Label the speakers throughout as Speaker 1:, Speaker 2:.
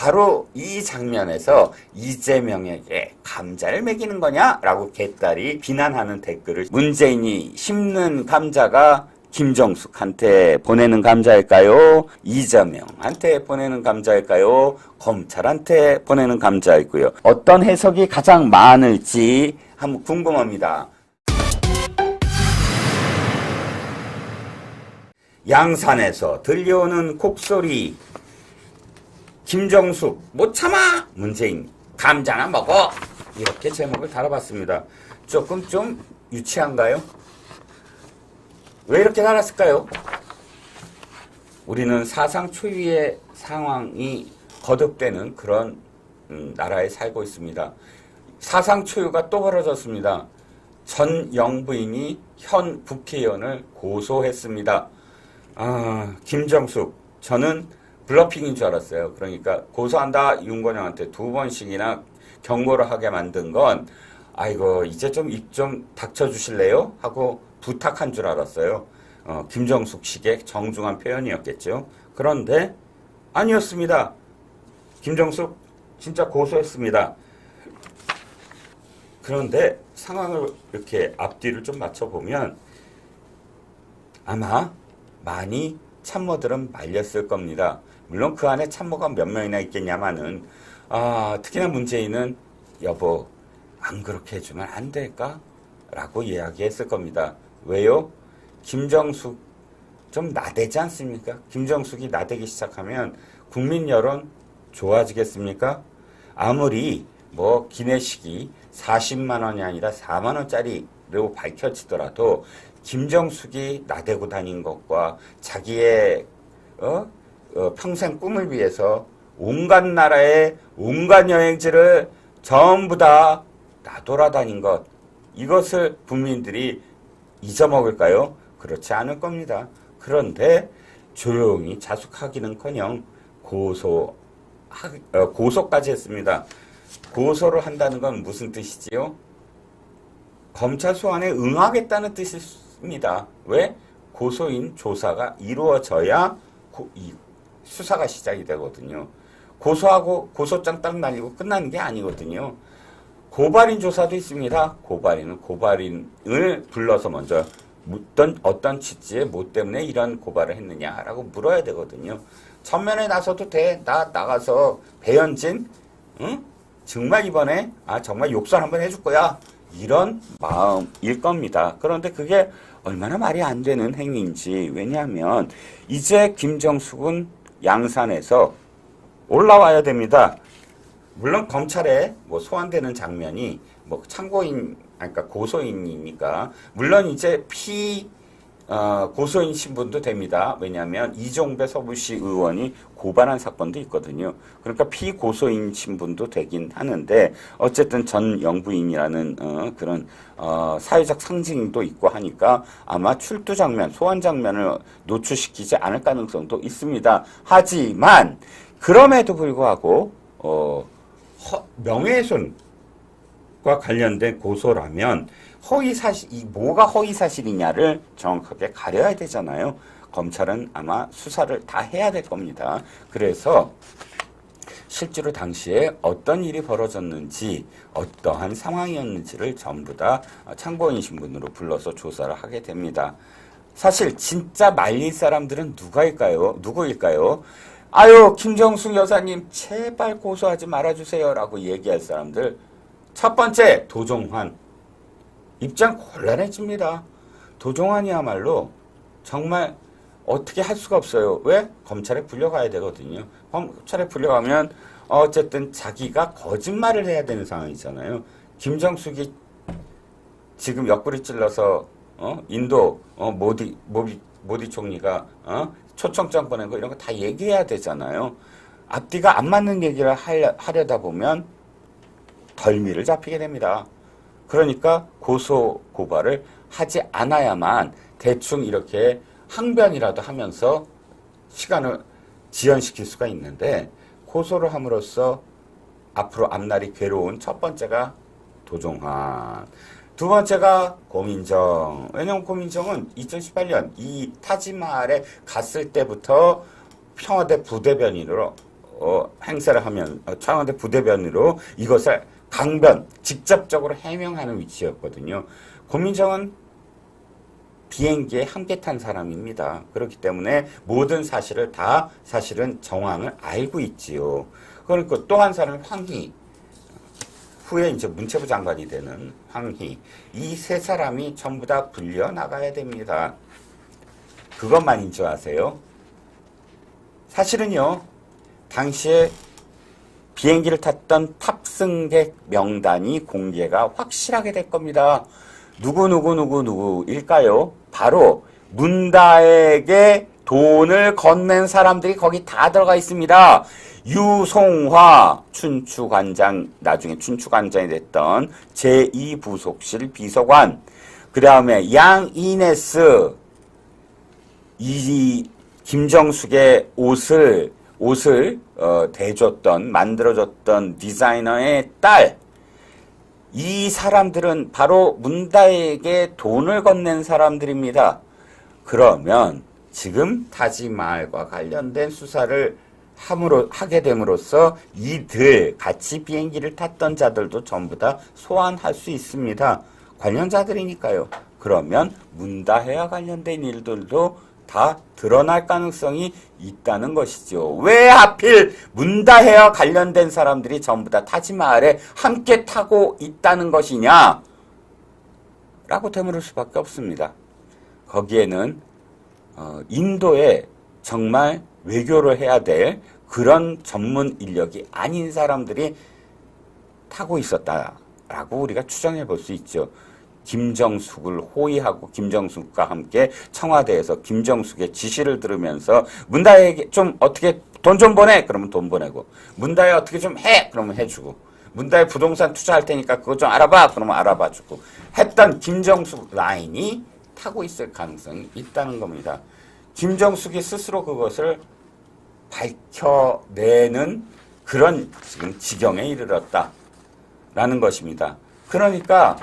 Speaker 1: 바로 이 장면에서 이재명에게 감자를 먹이는 거냐라고 개딸이 비난하는 댓글을 문재인이 심는 감자가 김정숙한테 보내는 감자일까요? 이재명한테 보내는 감자일까요? 검찰한테 보내는 감자일까요? 어떤 해석이 가장 많을지 한번 궁금합니다. 양산에서 들려오는 곡소리. 김정숙 못 참아! 문재인 감자나 먹어! 이렇게 제목을 달아봤습니다. 조금 좀 유치한가요? 왜 이렇게 달았을까요? 우리는 사상 초유의 상황이 거듭되는 그런 나라에 살고 있습니다. 사상 초유가 또 벌어졌습니다. 전 영부인이 현 국회의원을 고소했습니다. 김정숙, 저는 블러핑인 줄 알았어요. 그러니까 고소한다 윤건영한테 2번씩이나 경고를 하게 만든 건 아이고 이제 좀 입 좀 닥쳐주실래요? 하고 부탁한 줄 알았어요. 김정숙식의 정중한 표현이었겠죠. 그런데 아니었습니다. 김정숙 진짜 고소했습니다. 그런데 상황을 이렇게 앞뒤를 좀 맞춰보면 아마 많이 참모들은 말렸을 겁니다. 물론 그 안에 참모가 몇 명이나 있겠냐마는 특히나 문재인은 여보 안 그렇게 해주면 안 될까? 라고 이야기했을 겁니다. 왜요? 김정숙 좀 나대지 않습니까? 김정숙이 나대기 시작하면 국민 여론 좋아지겠습니까? 아무리 뭐 기내식이 40만 원이 아니라 4만 원짜리로 밝혀지더라도 김정숙이 나대고 다닌 것과 자기의 평생 꿈을 위해서 온갖 나라의 온갖 여행지를 전부 다 나돌아다닌 것, 이것을 국민들이 잊어먹을까요? 그렇지 않을 겁니다. 그런데 조용히 자숙하기는커녕 고소까지 했습니다. 고소를 한다는 건 무슨 뜻이지요? 검찰 소환에 응하겠다는 뜻입니다. 왜? 고소인 조사가 이루어져야 수사가 시작이 되거든요. 고소하고 고소장 딱 날리고 끝나는 게 아니거든요. 고발인 조사도 있습니다. 고발인을 불러서 먼저 어떤 취지에 뭐 때문에 이런 고발을 했느냐라고 물어야 되거든요. 전면에 나서도 돼. 나 나가서 배현진 정말 이번에 정말 욕설 한번 해줄 거야. 이런 마음일 겁니다. 그런데 그게 얼마나 말이 안 되는 행위인지. 왜냐하면 이제 김정숙은 양산에서 올라와야 됩니다. 물론 검찰에 뭐 소환되는 장면이 뭐 참고인, 그러니까 고소인이니까 물론 이제 고소인 신분도 됩니다. 왜냐하면 이종배 서울시 의원이 고발한 사건도 있거든요. 그러니까 피고소인 신분도 되긴 하는데 어쨌든 전 영부인이라는 그런 사회적 상징도 있고 하니까 아마 출두 장면, 소환 장면을 노출시키지 않을 가능성도 있습니다. 하지만 그럼에도 불구하고 명예훼손과 관련된 고소라면 뭐가 허위사실이냐를 정확하게 가려야 되잖아요. 검찰은 아마 수사를 다 해야 될 겁니다. 그래서 실제로 당시에 어떤 일이 벌어졌는지, 어떠한 상황이었는지를 전부 다 참고인 신분으로 불러서 조사를 하게 됩니다. 사실 진짜 말릴 사람들은 누구일까요? 아유, 김정숙 여사님 제발 고소하지 말아주세요 라고 얘기할 사람들. 첫 번째, 도종환. 입장 곤란해집니다. 도종환이야말로 정말 어떻게 할 수가 없어요. 왜? 검찰에 불려가야 되거든요. 검찰에 불려가면 어쨌든 자기가 거짓말을 해야 되는 상황이잖아요. 김정숙이 지금 옆구리 찔러서 인도 모디 총리가 초청장 보낸 거 이런 거 다 얘기해야 되잖아요. 앞뒤가 안 맞는 얘기를 하려다 보면 덜미를 잡히게 됩니다. 그러니까 고발을 하지 않아야만 대충 이렇게 항변이라도 하면서 시간을 지연시킬 수가 있는데 고소를 함으로써 앞으로 앞날이 괴로운 첫 번째가 도종환, 두 번째가 고민정. 왜냐면 고민정은 2018년 이 타지마할에 갔을 때부터 청와대 부대변인으로 행사를 하면 청와대 부대변으로 이것을 강변 직접적으로 해명하는 위치였거든요. 고민정은 비행기에 함께 탄 사람입니다. 그렇기 때문에 모든 사실을 다 사실은 정황을 알고 있지요. 그러니까 또 한 사람은 황희, 후에 이제 문체부 장관이 되는 황희, 이 세 사람이 전부 다 불려 나가야 됩니다. 그것만인 줄 아세요? 사실은요, 당시에 비행기를 탔던 탑승객 명단이 공개가 확실하게 될 겁니다. 누구일까요? 바로 문다에게 돈을 건넨 사람들이 거기 다 들어가 있습니다. 유송화 춘추관장, 나중에 춘추관장이 됐던 제2부속실 비서관, 그 다음에 양이네스, 이 김정숙의 옷을 대줬던, 만들어줬던 디자이너의 딸, 이 사람들은 바로 문다에게 돈을 건넨 사람들입니다. 그러면 지금 타지마할과 관련된 수사를 하게 됨으로써 이들 같이 비행기를 탔던 자들도 전부 다 소환할 수 있습니다. 관련자들이니까요. 그러면 문다해와 관련된 일들도 다 드러날 가능성이 있다는 것이죠. 왜 하필 문다해와 관련된 사람들이 전부 다 타지마할에 함께 타고 있다는 것이냐? 라고 되물을 수밖에 없습니다. 거기에는 인도에 정말 외교를 해야 될 그런 전문 인력이 아닌 사람들이 타고 있었다라고 우리가 추정해 볼 수 있죠. 김정숙을 호위하고 김정숙과 함께 청와대에서 김정숙의 지시를 들으면서 문다에게 좀 어떻게 돈 좀 보내! 그러면 돈 보내고, 문다에 어떻게 좀 해! 그러면 해주고, 문다에 부동산 투자할 테니까 그거 좀 알아봐! 그러면 알아봐주고 했던 김정숙 라인이 타고 있을 가능성이 있다는 겁니다. 김정숙이 스스로 그것을 밝혀내는 그런 지금 지경에 이르렀다라는 것입니다. 그러니까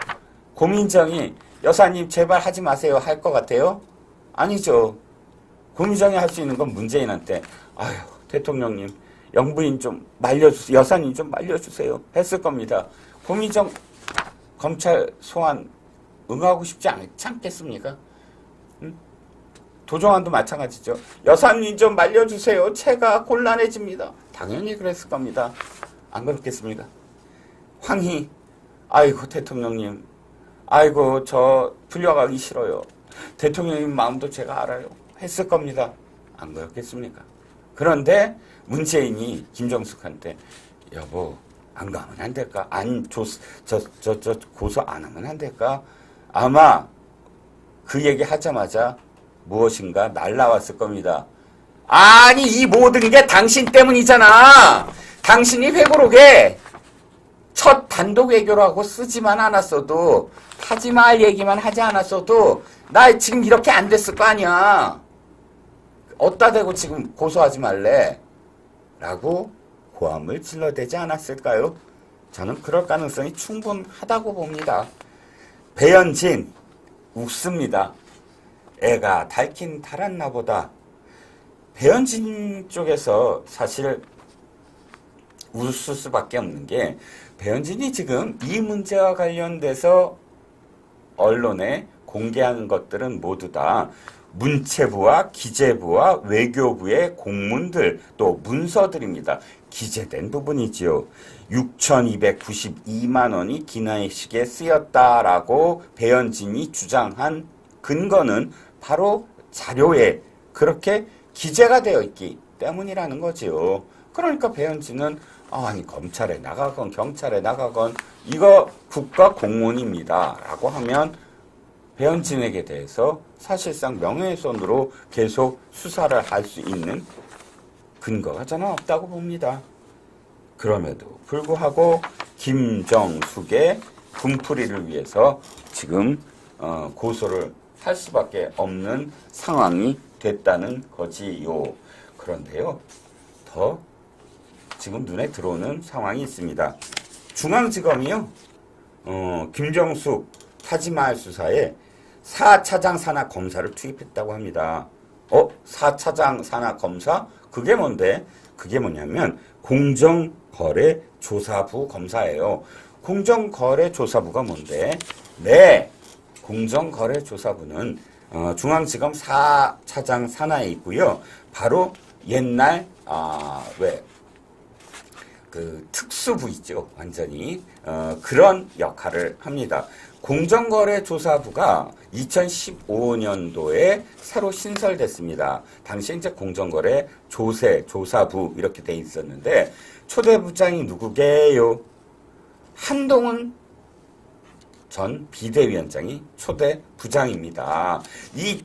Speaker 1: 고민정이 여사님 제발 하지 마세요 할 것 같아요? 아니죠. 고민정이 할 수 있는 건 문재인한테 아유 대통령님 영부인 좀 말려주세요. 여사님 좀 말려주세요 했을 겁니다. 고민정 검찰 소환 응하고 싶지 않지 않겠습니까? 응? 도종환도 마찬가지죠. 여사님 좀 말려주세요. 체가 곤란해집니다. 당연히 그랬을 겁니다. 안 그렇겠습니까? 황희, 아이고 대통령님, 아이고 저 풀려가기 싫어요. 대통령님 마음도 제가 알아요. 했을 겁니다. 안 그렇겠습니까? 그런데 문재인이 김정숙한테 여보 안 가면 안 될까? 고소 안 하면 안 될까? 아마 그 얘기 하자마자 무엇인가 날라왔을 겁니다. 아니 이 모든 게 당신 때문이잖아. 당신이 회고록에 첫 단독 외교라고 쓰지만 않았어도 타지마할 얘기만 하지 않았어도 나 지금 이렇게 안 됐을 거 아니야. 어디다 대고 지금 고소하지 말래 라고 고함을 질러대지 않았을까요? 저는 그럴 가능성이 충분하다고 봅니다. 배현진 웃습니다. 애가 닳긴 닳았나 보다. 배현진 쪽에서 사실 웃을 수밖에 없는 게 배현진이 지금 이 문제와 관련돼서 언론에 공개하는 것들은 모두 다 문체부와 기재부와 외교부의 공문들 또 문서들입니다. 기재된 부분이지요. 6,292만 원이 기내식에 쓰였다라고 배현진이 주장한 근거는 바로 자료에 그렇게 기재가 되어 있기 때문이라는 거지요. 그러니까 배현진은 아니 검찰에 나가건 경찰에 나가건 이거 국가 공무원입니다 라고 하면 배현진에게 대해서 사실상 명예훼손으로 계속 수사를 할 수 있는 근거가 저는 없다고 봅니다. 그럼에도 불구하고 김정숙의 분풀이를 위해서 지금 고소를 할 수밖에 없는 상황이 됐다는 거지요. 그런데요, 더 지금 눈에 들어오는 상황이 있습니다. 중앙지검이요, 김정숙 타지마할 수사에 4차장 산하 검사를 투입했다고 합니다. 4차장 산하 검사? 그게 뭔데? 그게 뭐냐면 공정거래조사부 검사예요. 공정거래조사부가 뭔데? 네, 공정거래조사부는 중앙지검 4차장 산하에 있고요. 바로 옛날 그 특수부 있죠. 완전히 그런 역할을 합니다. 공정거래조사부가 2015년도에 새로 신설됐습니다. 당시 이제 공정거래 조사부 이렇게 돼 있었는데 초대 부장이 누구게요? 한동훈 전 비대위원장이 초대 부장입니다. 이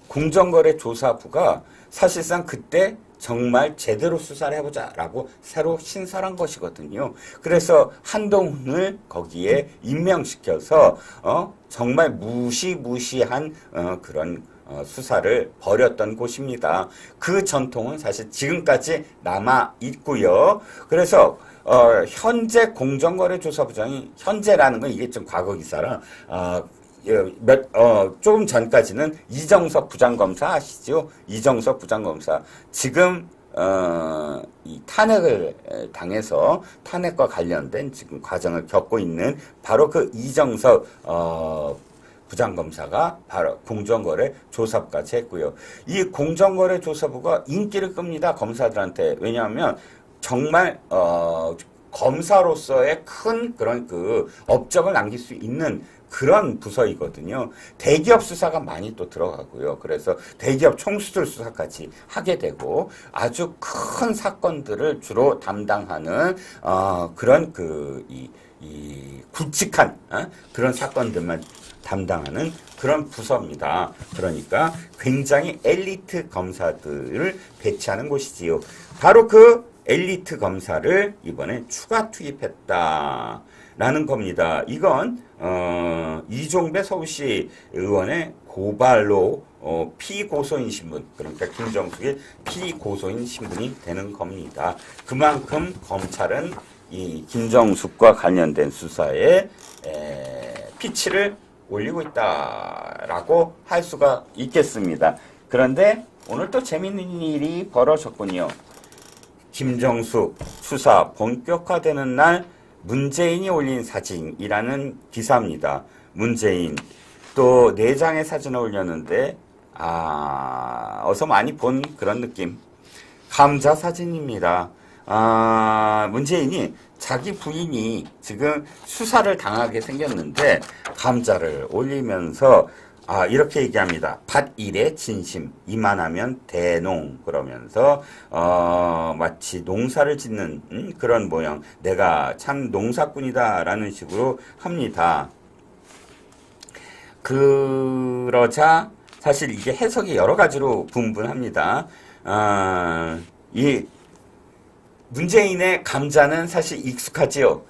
Speaker 1: 공정거래조사부가 사실상 그때 정말 제대로 수사를 해보자라고 새로 신설한 것이거든요. 그래서 한동훈을 거기에 임명시켜서 정말 무시무시한 그런 수사를 벌였던 곳입니다. 그 전통은 사실 지금까지 남아 있고요. 그래서 현재 공정거래조사부장이 현재라는 건 이게 좀 과거 기사라 조금 전까지는 이정석 부장검사 아시죠? 이정석 부장검사. 지금, 이 탄핵을 당해서 탄핵과 관련된 지금 과정을 겪고 있는 바로 그 이정석, 부장검사가 바로 공정거래조사부까지 했고요. 이 공정거래조사부가 인기를 끕니다. 검사들한테. 왜냐하면 정말, 검사로서의 큰 그런 그 업적을 남길 수 있는 그런 부서이거든요. 대기업 수사가 많이 또 들어가고요. 그래서 대기업 총수들 수사까지 하게 되고 아주 큰 사건들을 주로 담당하는 그런 이 굵직한 그런 사건들만 담당하는 그런 부서입니다. 그러니까 굉장히 엘리트 검사들을 배치하는 곳이지요. 바로 그 엘리트 검사를 이번에 추가 투입했다라는 겁니다. 이건 이종배 서울시 의원의 고발로 피고소인 신분, 그러니까 김정숙의 피고소인 신분이 되는 겁니다. 그만큼 검찰은 이 김정숙과 관련된 수사에 피치를 올리고 있다라고 할 수가 있겠습니다. 그런데 오늘 또 재밌는 일이 벌어졌군요. 김정숙 수사 본격화되는 날 문재인이 올린 사진이라는 기사입니다. 문재인 또 4장의 사진을 올렸는데 어서 많이 본 그런 느낌. 감자 사진입니다. 문재인이 자기 부인이 지금 수사를 당하게 생겼는데 감자를 올리면서 이렇게 얘기합니다. 밭일의 진심, 이만하면 대농. 그러면서, 마치 농사를 짓는 그런 모양. 내가 참 농사꾼이다. 라는 식으로 합니다. 그러자, 사실 이게 해석이 여러 가지로 분분합니다. 이 문재인의 감자는 사실 익숙하지요.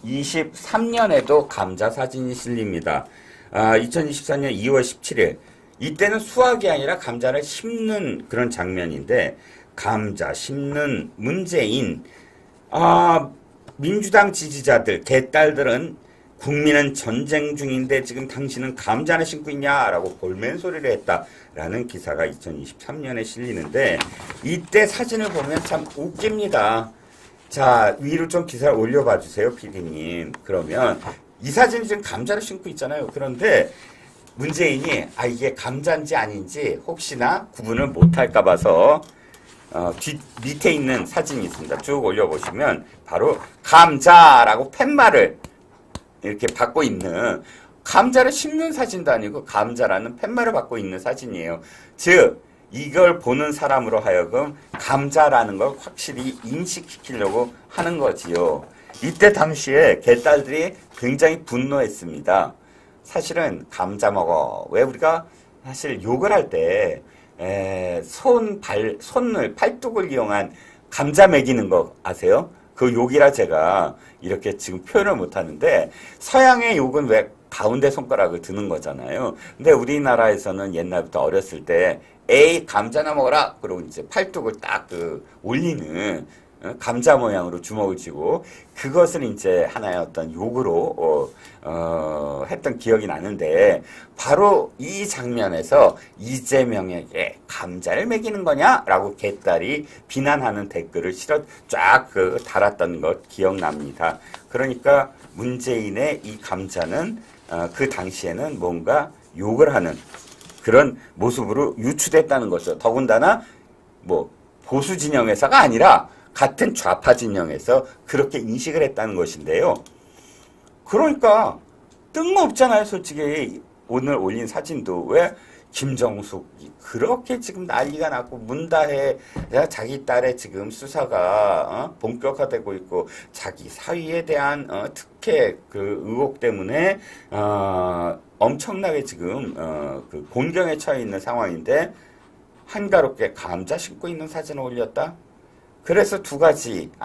Speaker 1: 2023년에도 감자 사진이 실립니다. 2024년 2월 17일. 이때는 수확이 아니라 감자를 심는 그런 장면인데, 감자 심는 문재인. 민주당 지지자들, 개딸들은 국민은 전쟁 중인데 지금 당신은 감자를 심고 있냐라고 볼멘소리를 했다라는 기사가 2023년에 실리는데, 이때 사진을 보면 참 웃깁니다. 자, 위로 좀 기사를 올려봐 주세요, PD님. 그러면 이 사진이 지금 감자를 심고 있잖아요. 그런데 문재인이 이게 감자인지 아닌지 혹시나 구분을 못할까 봐서 밑에 있는 사진이 있습니다. 쭉 올려보시면 바로 감자라고 팻말을 이렇게 받고 있는, 감자를 심는 사진도 아니고 감자라는 팻말을 받고 있는 사진이에요. 즉 이걸 보는 사람으로 하여금 감자라는 걸 확실히 인식시키려고 하는 거지요. 이때 당시에 개딸들이 굉장히 분노했습니다. 사실은 감자 먹어. 왜 우리가 사실 욕을 할 때 손을 팔뚝을 이용한 감자 먹이는 거 아세요? 그 욕이라 제가 이렇게 지금 표현을 못 하는데, 서양의 욕은 왜 가운데 손가락을 드는 거잖아요. 근데 우리나라에서는 옛날부터 어렸을 때 에이 감자나 먹어라 그러고 이제 팔뚝을 딱 올리는 감자 모양으로 주먹을 쥐고 그것을 이제 하나의 어떤 욕으로 했던 기억이 나는데 바로 이 장면에서 이재명에게 감자를 먹이는 거냐라고 개딸이 비난하는 댓글을 실어 쫙 달았던 것 기억납니다. 그러니까 문재인의 이 감자는 그 당시에는 뭔가 욕을 하는 그런 모습으로 유추됐다는 거죠. 더군다나 뭐 보수 진영에서가 아니라 같은 좌파 진영에서 그렇게 인식을 했다는 것인데요. 그러니까 뜬금없잖아요. 솔직히 오늘 올린 사진도 왜 김정숙이 그렇게 지금 난리가 났고 문다혜 자기 딸의 지금 수사가 본격화되고 있고 자기 사위에 대한 특혜 그 의혹 때문에 엄청나게 지금 그 곤경에 처해 있는 상황인데 한가롭게 감자 심고 있는 사진을 올렸다. 그래서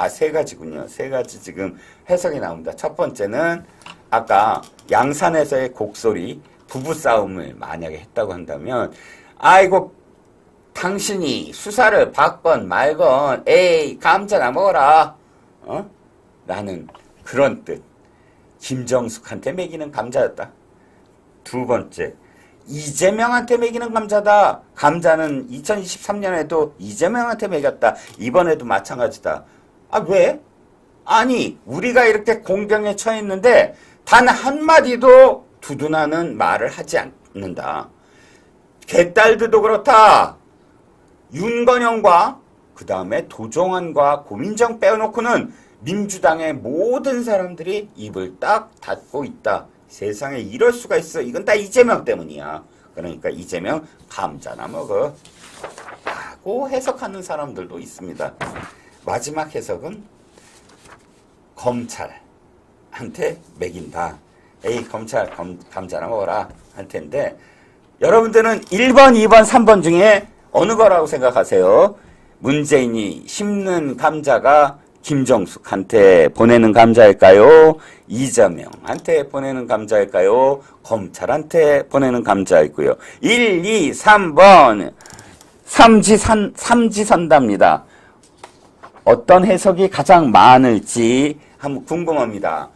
Speaker 1: 세 가지군요. 세 가지 지금 해석이 나옵니다. 첫 번째는 아까 양산에서의 곡소리, 부부싸움을 만약에 했다고 한다면, 아이고, 당신이 수사를 받건 말건, 에이, 감자나 먹어라. 라는 그런 뜻. 김정숙한테 먹이는 감자였다. 두 번째. 이재명한테 먹이는 감자다. 감자는 2023년에도 이재명한테 먹였다. 이번에도 마찬가지다. 아, 왜? 아니, 우리가 이렇게 공경에 처해 있는데 단 한마디도 두둔하는 말을 하지 않는다. 개딸들도 그렇다. 윤건영과 그 다음에 도종환과 고민정 빼놓고는 민주당의 모든 사람들이 입을 딱 닫고 있다. 세상에 이럴 수가 있어. 이건 다 이재명 때문이야. 그러니까 이재명 감자나 먹어. 라고 해석하는 사람들도 있습니다. 마지막 해석은 검찰한테 먹인다. 에이 검찰 감자나 먹어라 할 텐데 여러분들은 1번, 2번, 3번 중에 어느 거라고 생각하세요? 문재인이 심는 감자가 김정숙한테 보내는 감자일까요? 이재명한테 보내는 감자일까요? 검찰한테 보내는 감자일까요? 1, 2, 3번 삼지선답니다. 어떤 해석이 가장 많을지 한번 궁금합니다.